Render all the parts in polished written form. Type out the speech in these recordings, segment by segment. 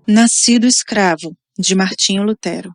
Nascido escravo, de Martinho Lutero.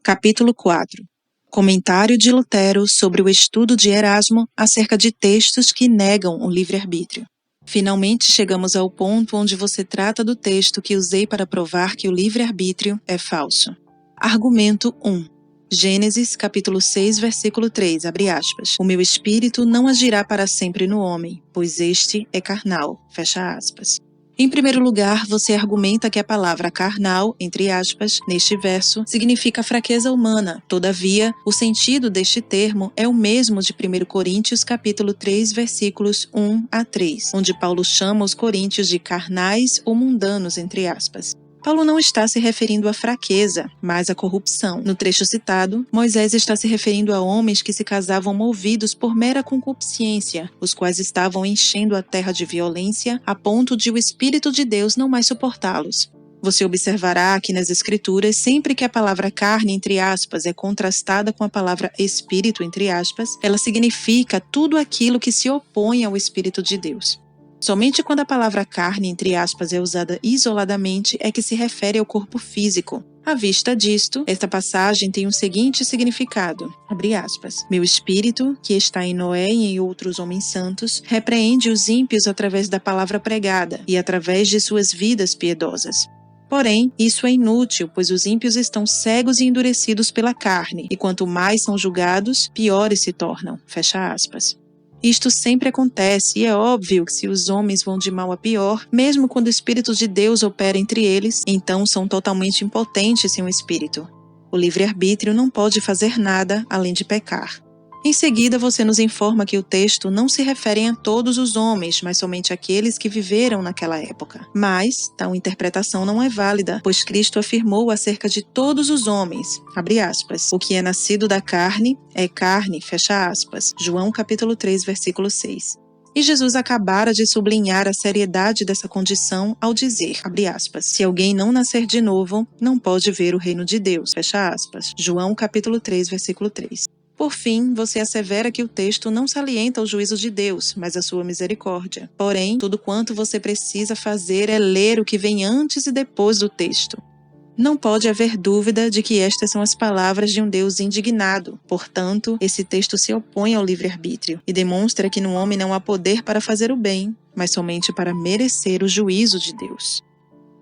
Capítulo 4. Comentário de Lutero sobre o estudo de Erasmo acerca de textos que negam o livre-arbítrio. Finalmente chegamos ao ponto onde você trata do texto que usei para provar que o livre-arbítrio é falso. Argumento 1. Gênesis, capítulo 6, versículo 3, abre aspas. O meu espírito não agirá para sempre no homem, pois este é carnal, fecha aspas. Em primeiro lugar, você argumenta que a palavra carnal, entre aspas, neste verso, significa fraqueza humana. Todavia, o sentido deste termo é o mesmo de 1 Coríntios capítulo 3, versículos 1 a 3, onde Paulo chama os coríntios de carnais ou mundanos, entre aspas. Paulo não está se referindo à fraqueza, mas à corrupção. No trecho citado, Moisés está se referindo a homens que se casavam movidos por mera concupiscência, os quais estavam enchendo a terra de violência a ponto de o Espírito de Deus não mais suportá-los. Você observará que nas Escrituras, sempre que a palavra carne, entre aspas, é contrastada com a palavra espírito, entre aspas, ela significa tudo aquilo que se opõe ao Espírito de Deus. Somente quando a palavra carne, entre aspas, é usada isoladamente é que se refere ao corpo físico. À vista disto, esta passagem tem o seguinte significado, abre aspas, meu espírito, que está em Noé e em outros homens santos, repreende os ímpios através da palavra pregada e através de suas vidas piedosas. Porém, isso é inútil, pois os ímpios estão cegos e endurecidos pela carne, e quanto mais são julgados, piores se tornam, fecha aspas. Isto sempre acontece e é óbvio que se os homens vão de mal a pior, mesmo quando o Espírito de Deus opera entre eles, então são totalmente impotentes sem o Espírito. O livre-arbítrio não pode fazer nada além de pecar. Em seguida, você nos informa que o texto não se refere a todos os homens, mas somente àqueles que viveram naquela época. Mas, tal interpretação não é válida, pois Cristo afirmou acerca de todos os homens, abre aspas, o que é nascido da carne é carne, fecha aspas, João capítulo 3, versículo 6. E Jesus acabara de sublinhar a seriedade dessa condição ao dizer, abre aspas, se alguém não nascer de novo, não pode ver o reino de Deus, fecha aspas, João capítulo 3, versículo 3. Por fim, você assevera que o texto não salienta o juízo de Deus, mas a sua misericórdia. Porém, tudo quanto você precisa fazer é ler o que vem antes e depois do texto. Não pode haver dúvida de que estas são as palavras de um Deus indignado. Portanto, esse texto se opõe ao livre-arbítrio e demonstra que no homem não há poder para fazer o bem, mas somente para merecer o juízo de Deus.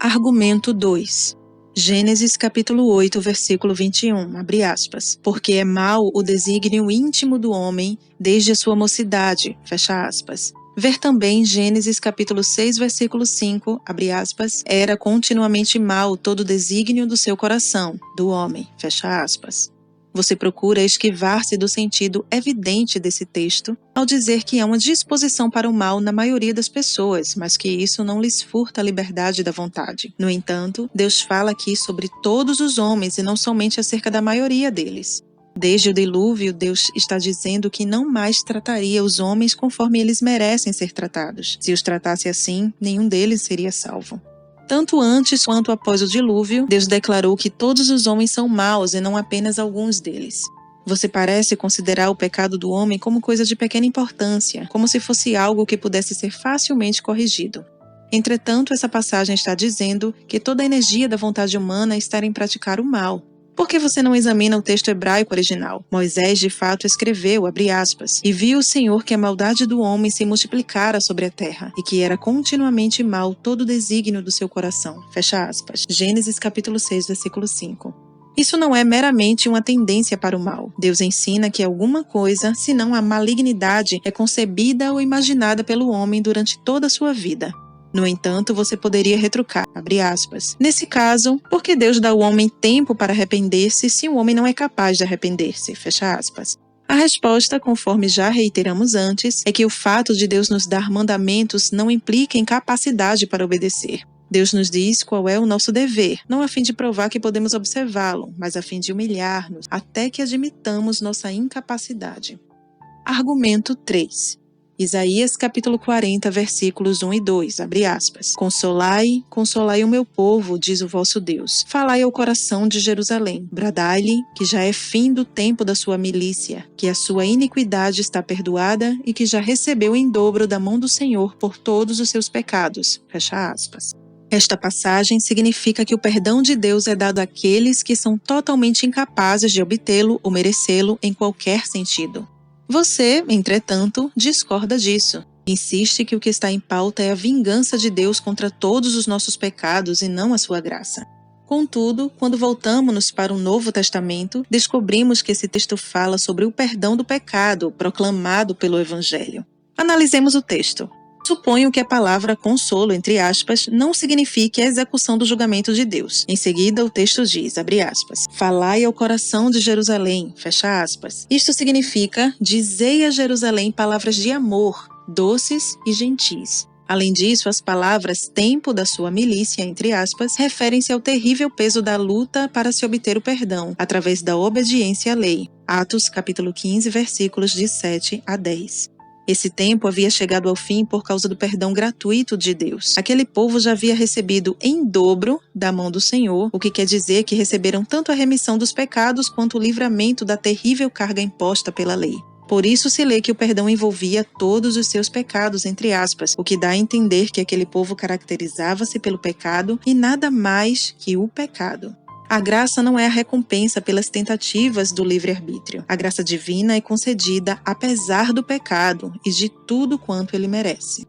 Argumento 2. Gênesis capítulo 8, versículo 21, abre aspas, porque é mau o desígnio íntimo do homem desde a sua mocidade, fecha aspas. Ver também Gênesis capítulo 6, versículo 5, abre aspas, era continuamente mau todo o desígnio do seu coração, do homem, fecha aspas. Você procura esquivar-se do sentido evidente desse texto ao dizer que há uma disposição para o mal na maioria das pessoas, mas que isso não lhes furta a liberdade da vontade. No entanto, Deus fala aqui sobre todos os homens e não somente acerca da maioria deles. Desde o dilúvio, Deus está dizendo que não mais trataria os homens conforme eles merecem ser tratados. Se os tratasse assim, nenhum deles seria salvo. Tanto antes quanto após o dilúvio, Deus declarou que todos os homens são maus e não apenas alguns deles. Você parece considerar o pecado do homem como coisa de pequena importância, como se fosse algo que pudesse ser facilmente corrigido. Entretanto, essa passagem está dizendo que toda a energia da vontade humana está em praticar o mal. Por que você não examina o texto hebraico original? Moisés, de fato, escreveu, abre aspas, e viu o Senhor que a maldade do homem se multiplicara sobre a terra, e que era continuamente mal todo o desígnio do seu coração. Fecha aspas. Gênesis capítulo 6, versículo 5. Isso não é meramente uma tendência para o mal. Deus ensina que alguma coisa, senão a malignidade, é concebida ou imaginada pelo homem durante toda a sua vida. No entanto, você poderia retrucar, abre aspas. Nesse caso, por que Deus dá ao homem tempo para arrepender-se se o homem não é capaz de arrepender-se? Fecha aspas. A resposta, conforme já reiteramos antes, é que o fato de Deus nos dar mandamentos não implica incapacidade para obedecer. Deus nos diz qual é o nosso dever, não a fim de provar que podemos observá-lo, mas a fim de humilhar-nos, até que admitamos nossa incapacidade. Argumento 3. Isaías capítulo 40, versículos 1 e 2, abre aspas. Consolai, consolai o meu povo, diz o vosso Deus. Falai ao coração de Jerusalém. Bradai-lhe que já é fim do tempo da sua milícia, que a sua iniquidade está perdoada e que já recebeu em dobro da mão do Senhor por todos os seus pecados. Fecha aspas. Esta passagem significa que o perdão de Deus é dado àqueles que são totalmente incapazes de obtê-lo ou merecê-lo em qualquer sentido. Você, entretanto, discorda disso. Insiste que o que está em pauta é a vingança de Deus contra todos os nossos pecados e não a sua graça. Contudo, quando voltamos para o Novo Testamento, descobrimos que esse texto fala sobre o perdão do pecado proclamado pelo Evangelho. Analisemos o texto. Suponho que a palavra consolo, entre aspas, não signifique a execução do julgamento de Deus. Em seguida, o texto diz, abre aspas, falai ao coração de Jerusalém, fecha aspas. Isto significa, dizei a Jerusalém palavras de amor, doces e gentis. Além disso, as palavras tempo da sua milícia, entre aspas, referem-se ao terrível peso da luta para se obter o perdão, através da obediência à lei. Atos, capítulo 15, versículos de 7 a 10. Esse tempo havia chegado ao fim por causa do perdão gratuito de Deus. Aquele povo já havia recebido em dobro da mão do Senhor, o que quer dizer que receberam tanto a remissão dos pecados quanto o livramento da terrível carga imposta pela lei. Por isso se lê que o perdão envolvia todos os seus pecados, entre aspas, o que dá a entender que aquele povo caracterizava-se pelo pecado e nada mais que o pecado. A graça não é a recompensa pelas tentativas do livre-arbítrio. A graça divina é concedida apesar do pecado e de tudo quanto ele merece.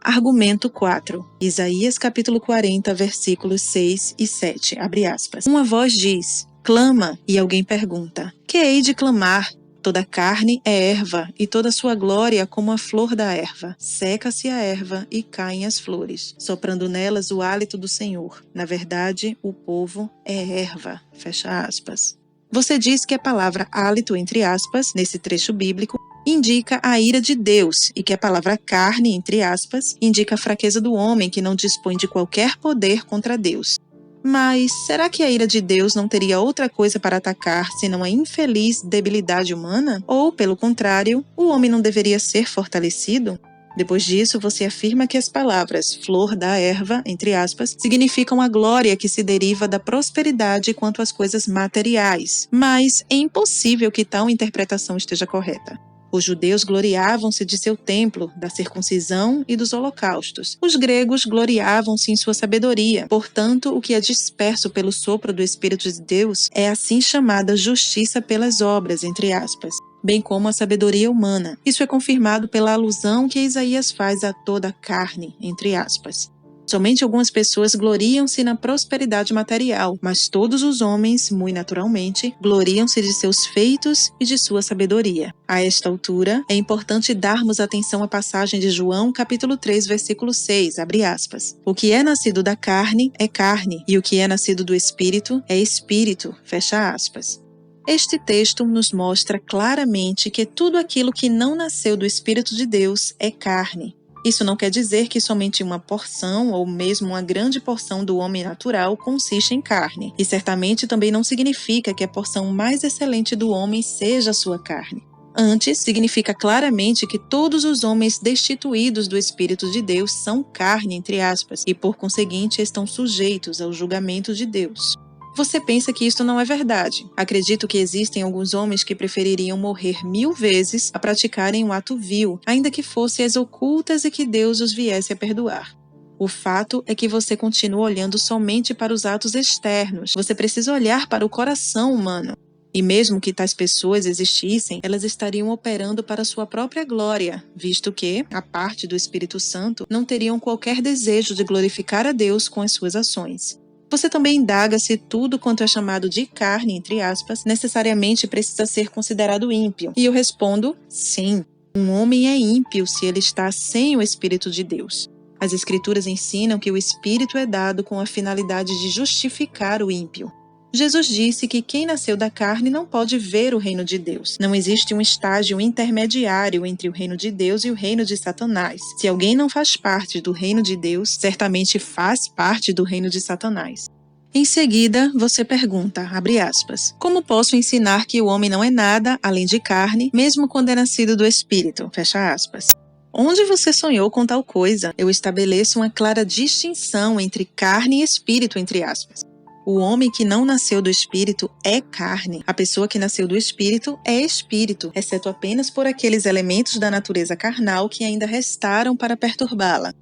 Argumento 4. Isaías capítulo 40, versículos 6 e 7, abre aspas. Uma voz diz, clama, e alguém pergunta, que hei de clamar? Toda carne é erva, e toda sua glória como a flor da erva. Seca-se a erva e caem as flores, soprando nelas o hálito do Senhor. Na verdade, o povo é erva. Fecha aspas. Você diz que a palavra hálito, entre aspas, nesse trecho bíblico, indica a ira de Deus, e que a palavra carne, entre aspas, indica a fraqueza do homem que não dispõe de qualquer poder contra Deus. Mas será que a ira de Deus não teria outra coisa para atacar senão a infeliz debilidade humana? Ou, pelo contrário, o homem não deveria ser fortalecido? Depois disso, você afirma que as palavras flor da erva, entre aspas, significam a glória que se deriva da prosperidade quanto às coisas materiais. Mas é impossível que tal interpretação esteja correta. Os judeus gloriavam-se de seu templo, da circuncisão e dos holocaustos. Os gregos gloriavam-se em sua sabedoria. Portanto, o que é disperso pelo sopro do Espírito de Deus é assim chamada justiça pelas obras, entre aspas, bem como a sabedoria humana. Isso é confirmado pela alusão que Isaías faz a toda a carne, entre aspas. Somente algumas pessoas gloriam-se na prosperidade material, mas todos os homens, muito naturalmente, gloriam-se de seus feitos e de sua sabedoria. A esta altura, é importante darmos atenção à passagem de João, capítulo 3, versículo 6, abre aspas. O que é nascido da carne é carne, e o que é nascido do espírito é espírito, fecha aspas. Este texto nos mostra claramente que tudo aquilo que não nasceu do Espírito de Deus é carne. Isso não quer dizer que somente uma porção ou mesmo uma grande porção do homem natural consiste em carne. E certamente também não significa que a porção mais excelente do homem seja a sua carne. Antes, significa claramente que todos os homens destituídos do Espírito de Deus são carne, entre aspas, e por conseguinte estão sujeitos ao julgamento de Deus. Você pensa que isto não é verdade. Acredito que existem alguns homens que prefeririam morrer 1000 vezes a praticarem um ato vil, ainda que fossem as ocultas e que Deus os viesse a perdoar. O fato é que você continua olhando somente para os atos externos. Você precisa olhar para o coração humano. E mesmo que tais pessoas existissem, elas estariam operando para sua própria glória, visto que, a parte do Espírito Santo, não teriam qualquer desejo de glorificar a Deus com as suas ações. Você também indaga se tudo quanto é chamado de carne, entre aspas, necessariamente precisa ser considerado ímpio. E eu respondo, sim. Um homem é ímpio se ele está sem o Espírito de Deus. As Escrituras ensinam que o Espírito é dado com a finalidade de justificar o ímpio. Jesus disse que quem nasceu da carne não pode ver o reino de Deus. Não existe um estágio intermediário entre o reino de Deus e o reino de Satanás. Se alguém não faz parte do reino de Deus, certamente faz parte do reino de Satanás. Em seguida, você pergunta, abre aspas, como posso ensinar que o homem não é nada além de carne, mesmo quando é nascido do Espírito? Fecha aspas. Onde você sonhou com tal coisa? Eu estabeleço uma clara distinção entre carne e espírito, entre aspas. O homem que não nasceu do Espírito é carne. A pessoa que nasceu do Espírito é espírito, exceto apenas por aqueles elementos da natureza carnal que ainda restaram para perturbá-la.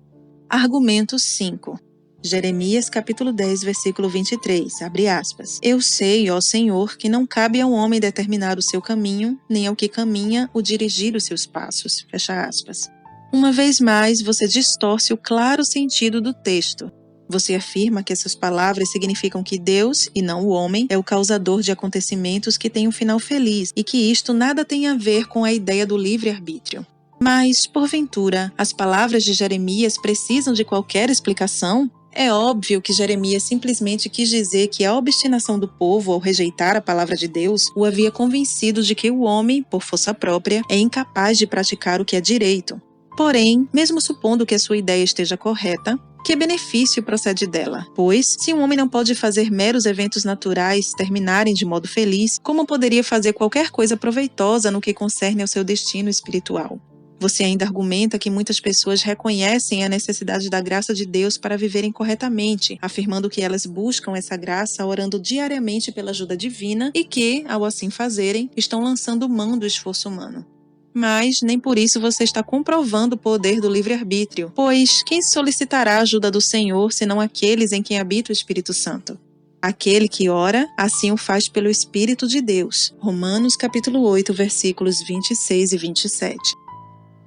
Argumento 5. Jeremias capítulo 10, versículo 23, abre aspas. Eu sei, ó Senhor, que não cabe ao homem determinar o seu caminho, nem ao que caminha o dirigir os seus passos, fecha aspas. Uma vez mais, você distorce o claro sentido do texto. Você afirma que essas palavras significam que Deus, e não o homem, é o causador de acontecimentos que têm um final feliz e que isto nada tem a ver com a ideia do livre-arbítrio. Mas, porventura, as palavras de Jeremias precisam de qualquer explicação? É óbvio que Jeremias simplesmente quis dizer que a obstinação do povo ao rejeitar a palavra de Deus o havia convencido de que o homem, por força própria, é incapaz de praticar o que é direito. Porém, mesmo supondo que a sua ideia esteja correta, que benefício procede dela? Pois, se um homem não pode fazer meros eventos naturais terminarem de modo feliz, como poderia fazer qualquer coisa proveitosa no que concerne ao seu destino espiritual? Você ainda argumenta que muitas pessoas reconhecem a necessidade da graça de Deus para viverem corretamente, afirmando que elas buscam essa graça orando diariamente pela ajuda divina e que, ao assim fazerem, estão lançando mão do esforço humano. Mas nem por isso você está comprovando o poder do livre-arbítrio, pois quem solicitará a ajuda do Senhor senão aqueles em quem habita o Espírito Santo? Aquele que ora, assim o faz pelo Espírito de Deus. Romanos capítulo 8, versículos 26 e 27.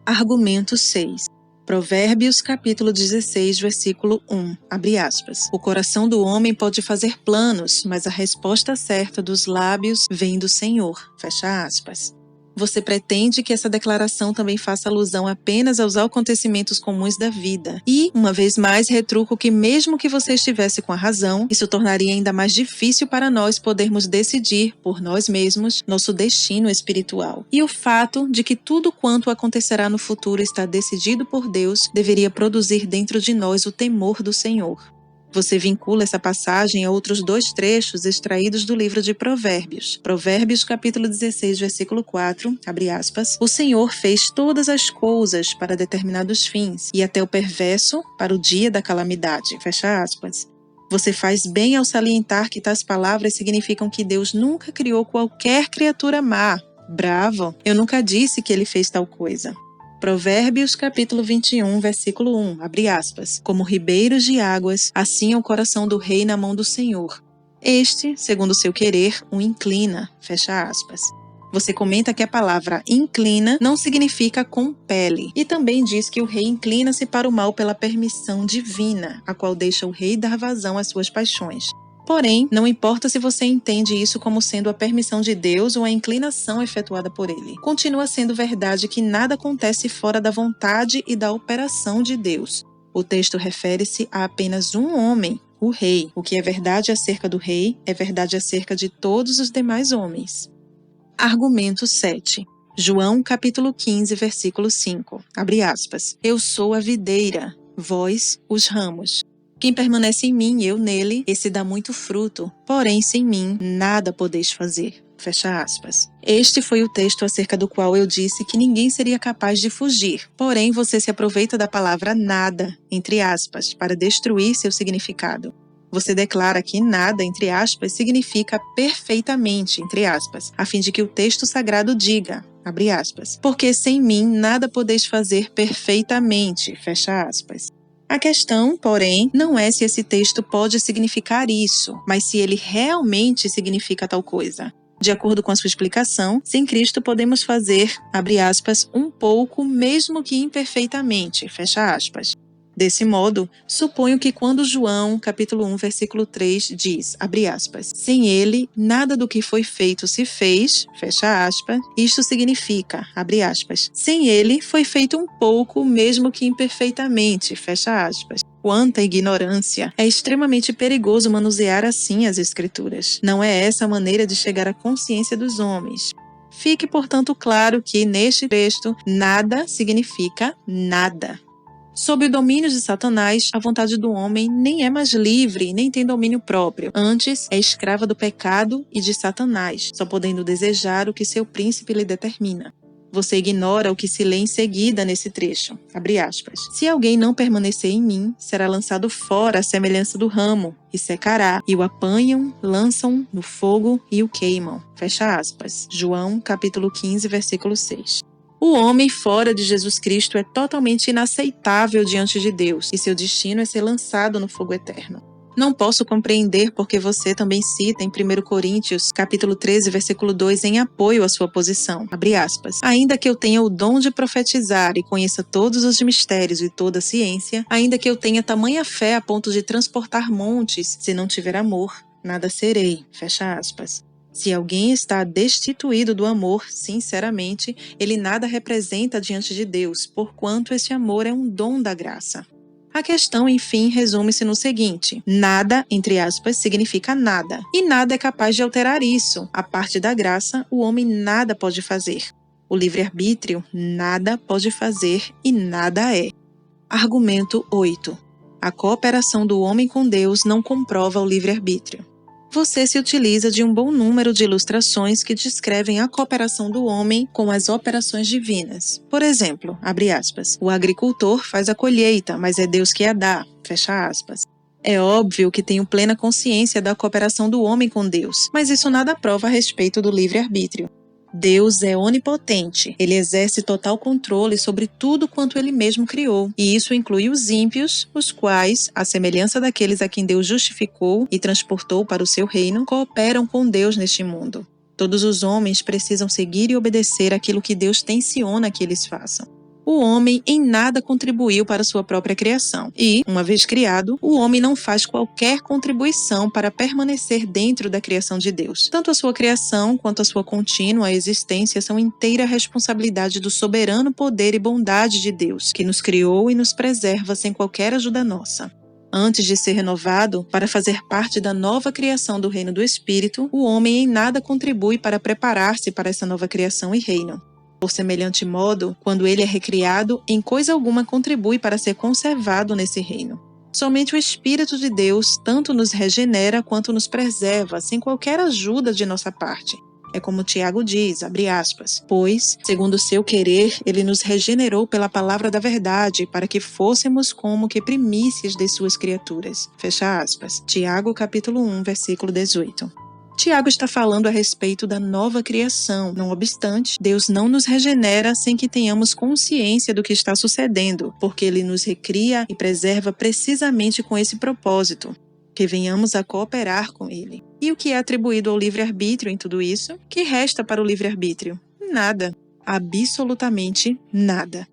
Argumento 6. Provérbios capítulo 16, versículo 1, abre aspas. O coração do homem pode fazer planos, mas a resposta certa dos lábios vem do Senhor, fecha aspas. Você pretende que essa declaração também faça alusão apenas aos acontecimentos comuns da vida. E, uma vez mais, retruco que mesmo que você estivesse com a razão, isso tornaria ainda mais difícil para nós podermos decidir, por nós mesmos, nosso destino espiritual. E o fato de que tudo quanto acontecerá no futuro está decidido por Deus, deveria produzir dentro de nós o temor do Senhor. Você vincula essa passagem a outros dois trechos extraídos do livro de Provérbios. Provérbios capítulo 16, versículo 4, abre aspas. O Senhor fez todas as coisas para determinados fins, e até o perverso para o dia da calamidade, fecha aspas. Você faz bem ao salientar que tais palavras significam que Deus nunca criou qualquer criatura má. Bravo! Eu nunca disse que ele fez tal coisa. Provérbios capítulo 21, versículo 1, abre aspas. Como ribeiros de águas, assim é o coração do rei na mão do Senhor. Este, segundo seu querer, o inclina, fecha aspas. Você comenta que a palavra inclina não significa compele, e também diz que o rei inclina-se para o mal pela permissão divina, a qual deixa o rei dar vazão às suas paixões. Porém, não importa se você entende isso como sendo a permissão de Deus ou a inclinação efetuada por ele. Continua sendo verdade que nada acontece fora da vontade e da operação de Deus. O texto refere-se a apenas um homem, o rei. O que é verdade acerca do rei é verdade acerca de todos os demais homens. Argumento 7. João capítulo 15, versículo 5. Abre aspas. Eu sou a videira, vós os ramos. Quem permanece em mim e eu nele, esse dá muito fruto. Porém, sem mim, nada podeis fazer. Fecha aspas. Este foi o texto acerca do qual eu disse que ninguém seria capaz de fugir. Porém, você se aproveita da palavra nada, entre aspas, para destruir seu significado. Você declara que nada, entre aspas, significa perfeitamente, entre aspas, a fim de que o texto sagrado diga, abre aspas, porque sem mim nada podeis fazer perfeitamente, fecha aspas. A questão, porém, não é se esse texto pode significar isso, mas se ele realmente significa tal coisa. De acordo com a sua explicação, sem Cristo podemos fazer, abre aspas, um pouco, mesmo que imperfeitamente, fecha aspas. Desse modo, suponho que quando João, capítulo 1, versículo 3, diz, abre aspas, sem ele, nada do que foi feito se fez, fecha aspas, isto significa, abre aspas, sem ele foi feito um pouco, mesmo que imperfeitamente, fecha aspas. Quanta ignorância! É extremamente perigoso manusear assim as Escrituras. Não é essa a maneira de chegar à consciência dos homens. Fique, portanto, claro que, neste texto, nada significa nada. Sob o domínio de Satanás, a vontade do homem nem é mais livre, nem tem domínio próprio. Antes, é escrava do pecado e de Satanás, só podendo desejar o que seu príncipe lhe determina. Você ignora o que se lê em seguida nesse trecho. Abre aspas. Se alguém não permanecer em mim, será lançado fora à semelhança do ramo, e secará, e o apanham, lançam no fogo e o queimam. Fecha aspas. João, capítulo 15, versículo 6. O homem fora de Jesus Cristo é totalmente inaceitável diante de Deus e seu destino é ser lançado no fogo eterno. Não posso compreender porque você também cita em 1 Coríntios, capítulo 13, versículo 2, em apoio à sua posição. Abre aspas. Ainda que eu tenha o dom de profetizar e conheça todos os mistérios e toda a ciência, ainda que eu tenha tamanha fé a ponto de transportar montes, se não tiver amor, nada serei. Fecha aspas. Se alguém está destituído do amor, sinceramente, ele nada representa diante de Deus, porquanto esse amor é um dom da graça. A questão, enfim, resume-se no seguinte: nada, entre aspas, significa nada, e nada é capaz de alterar isso. A parte da graça, o homem nada pode fazer. O livre-arbítrio, nada pode fazer e nada é. Argumento 8. A cooperação do homem com Deus não comprova o livre-arbítrio. Você se utiliza de um bom número de ilustrações que descrevem a cooperação do homem com as operações divinas. Por exemplo, abre aspas, o agricultor faz a colheita, mas é Deus que a dá, fecha aspas. É óbvio que tenho plena consciência da cooperação do homem com Deus, mas isso nada prova a respeito do livre-arbítrio. Deus é onipotente, ele exerce total controle sobre tudo quanto ele mesmo criou, e isso inclui os ímpios, os quais, à semelhança daqueles a quem Deus justificou e transportou para o seu reino, cooperam com Deus neste mundo. Todos os homens precisam seguir e obedecer aquilo que Deus tenciona que eles façam. O homem em nada contribuiu para sua própria criação e, uma vez criado, o homem não faz qualquer contribuição para permanecer dentro da criação de Deus. Tanto a sua criação quanto a sua contínua existência são inteira responsabilidade do soberano poder e bondade de Deus, que nos criou e nos preserva sem qualquer ajuda nossa. Antes de ser renovado, para fazer parte da nova criação do reino do Espírito, o homem em nada contribui para preparar-se para essa nova criação e reino. Por semelhante modo, quando ele é recriado, em coisa alguma contribui para ser conservado nesse reino. Somente o Espírito de Deus tanto nos regenera quanto nos preserva, sem qualquer ajuda de nossa parte. É como Tiago diz, abre aspas, pois, segundo o seu querer, ele nos regenerou pela palavra da verdade, para que fôssemos como que primícias de suas criaturas. Fecha aspas. Tiago, capítulo 1, versículo 18. Tiago está falando a respeito da nova criação. Não obstante, Deus não nos regenera sem que tenhamos consciência do que está sucedendo, porque Ele nos recria e preserva precisamente com esse propósito, que venhamos a cooperar com Ele. E o que é atribuído ao livre-arbítrio em tudo isso? Que resta para o livre-arbítrio? Nada. Absolutamente nada.